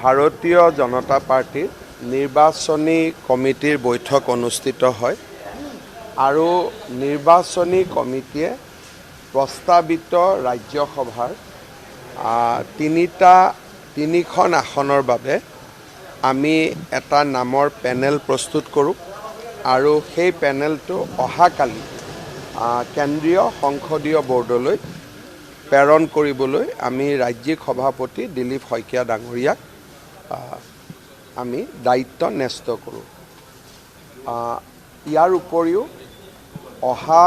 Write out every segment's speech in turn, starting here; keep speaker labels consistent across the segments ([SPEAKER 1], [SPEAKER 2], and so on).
[SPEAKER 1] ভাৰতীয় জনতা পাৰ্টিৰ নিৰ্বাচনী কমিটিৰ বৈঠক অনুষ্ঠিত হয় আৰু নিৰ্বাচনী কমিটিয়ে প্ৰস্তাৱিত ৰাজ্যসভাৰ তিনিখন আসনৰ বাবে আমি এটা নামৰ পেনেল প্ৰস্তুত কৰোঁ আৰু সেই পেনেলটো অহাকালি কেন্দ্ৰীয় সংসদীয় বৰ্ডলৈ প্ৰেৰণ কৰিবলৈ আমি ৰাজ্যিক সভাপতি দিলীপ শইকীয়া ডাঙৰীয়াক আমি দায়িত্ব ন্যস্ত কৰোঁ। ইয়াৰ উপৰিও অহা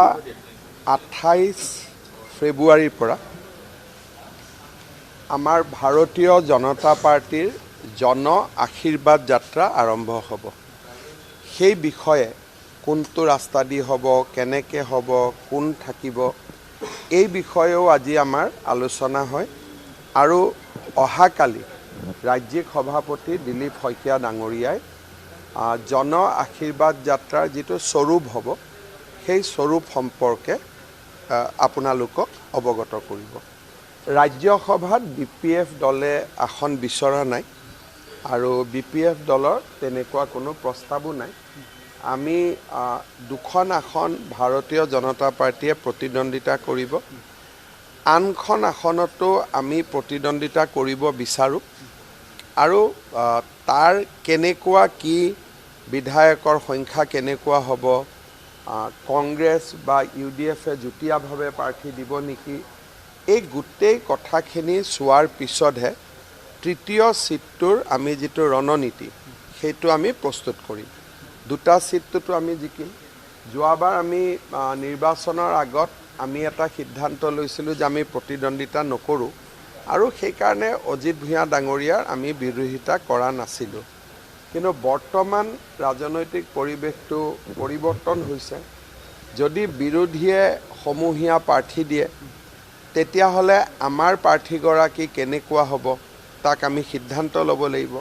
[SPEAKER 1] 28 ফেব্ৰুৱাৰীৰ পৰা আমাৰ ভাৰতীয় জনতা পাৰ্টিৰ জন আশীৰ্বাদ যাত্ৰা আৰম্ভ হ'ব। সেই বিষয়ে কোনটো ৰাস্তা দি হ'ব, কেনেকৈ হ'ব, কোন থাকিব, এই বিষয়েও আজি আমাৰ আলোচনা হয় আৰু অহাকালি ৰাজ্যিক সভাপতি দিলীপ শইকীয়া ডাঙৰীয়াই জন আশীৰ্বাদ যাত্ৰাৰ যিটো স্বৰূপ হ'ব সেই স্বৰূপ সম্পৰ্কে আপোনালোকক অৱগত কৰিব। ৰাজ্যসভাত BPF দলে আসন বিচৰা নাই আৰু BPF দলৰ তেনেকুৱা কোনো প্ৰস্তাৱো নাই। আমি দুখন আসন ভাৰতীয় জনতা পাৰ্টিয়ে প্ৰতিদ্বন্দ্বিতা কৰিব, আনখন আসনতো আমি প্ৰতিদ্বন্দ্বিতা কৰিব বিচাৰোঁ আৰু তাৰ কেনেকুৱা কি বিধায়কৰ সংখ্যা কেনেকুৱা হ'ব, কংগ্ৰেছ বা UDFে যুটীয়াভাৱে প্ৰাৰ্থী দিব নেকি, এই গোটেই কথাখিনি চোৱাৰ পিছতহে তৃতীয় সিটটোৰ আমি যিটো ৰণনীতি সেইটো আমি প্ৰস্তুত কৰিম। দুটা সিটটোতো আমি জিকিম। যোৱাবাৰ আমি নিৰ্বাচনৰ আগত আমি এটা সিদ্ধান্ত লৈছিলোঁ যে আমি প্ৰতিদ্বন্দ্বিতা নকৰোঁ আৰু সেইকাৰণে অজিত ভূঞা ডাঙৰীয়াৰ আমি বিৰোধিতা কৰা নাছিলোঁ। কিন্তু বৰ্তমান ৰাজনৈতিক পৰিৱেশটো পৰিৱৰ্তন হৈছে। যদি বিৰোধীয়ে সমূহীয়া প্ৰাৰ্থী দিয়ে তেতিয়াহ'লে আমাৰ প্ৰাৰ্থীগৰাকী কেনেকুৱা হ'ব তাক আমি সিদ্ধান্ত ল'ব লাগিব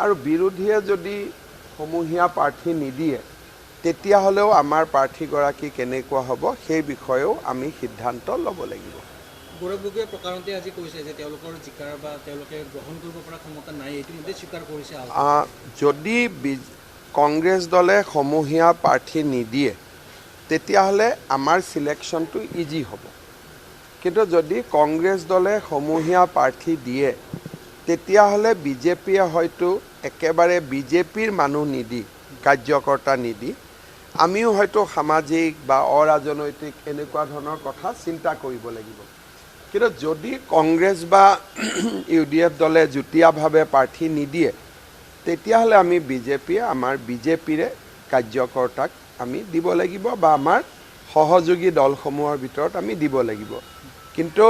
[SPEAKER 1] আৰু বিৰোধীয়ে যদি সমূহীয়া প্ৰাৰ্থী নিদিয়ে তেতিয়াহ'লেও আমাৰ প্ৰাৰ্থীগৰাকী কেনেকুৱা হ'ব সেই বিষয়েও আমি সিদ্ধান্ত ল'ব লাগিব।
[SPEAKER 2] গৌৰৱ গগৈয়ে প্ৰকাৰণতে আজি কৈছে যে তেওঁলোকৰ জিকাৰ বা তেওঁলোকে গ্ৰহণ কৰিব পৰা ক্ষমতা নাই, ইতিমধ্যে স্বীকাৰ কৰিছে।
[SPEAKER 1] যদি কংগ্ৰেছ দলে সমূহীয়া প্ৰাৰ্থী নিদিয়ে তেতিয়াহ'লে আমাৰ চিলেকশ্যনটো ইজি হ'ব, কিন্তু যদি কংগ্ৰেছ দলে সমূহীয়া প্ৰাৰ্থী দিয়ে তেতিয়াহ'লে বিজেপিয়ে হয়তো একেবাৰে বিজেপিৰ মানুহ নিদি, কাৰ্যকৰ্তা নিদি, আমিও হয়তো সামাজিক বা অৰাজনৈতিক এনেকুৱা ধৰণৰ কথা চিন্তা কৰিব লাগিব। কিন্তু যদি কংগ্ৰেছ বা UDF দলে যুটীয়াভাৱে প্ৰাৰ্থী নিদিয়ে তেতিয়াহ'লে আমি আমাৰ বিজেপিৰে কাৰ্যকৰ্তাক আমি দিব লাগিব বা আমাৰ সহযোগী দলসমূহৰ ভিতৰত আমি দিব লাগিব। কিন্তু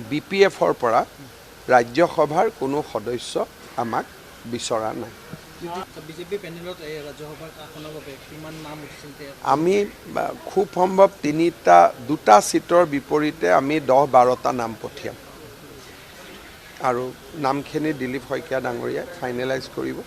[SPEAKER 1] BPFৰ পৰা ৰাজ্যসভাৰ কোনো সদস্য আমাক বিচৰা নাই। আমি খুব সম্ভৱ দুটা সিটৰ বিপৰীতে আমি 10-12টা নাম পঠিয়াম আৰু নামখিনি দিলীপ শইকীয়া ডাঙৰীয়াই ফাইনেলাইজ কৰিব।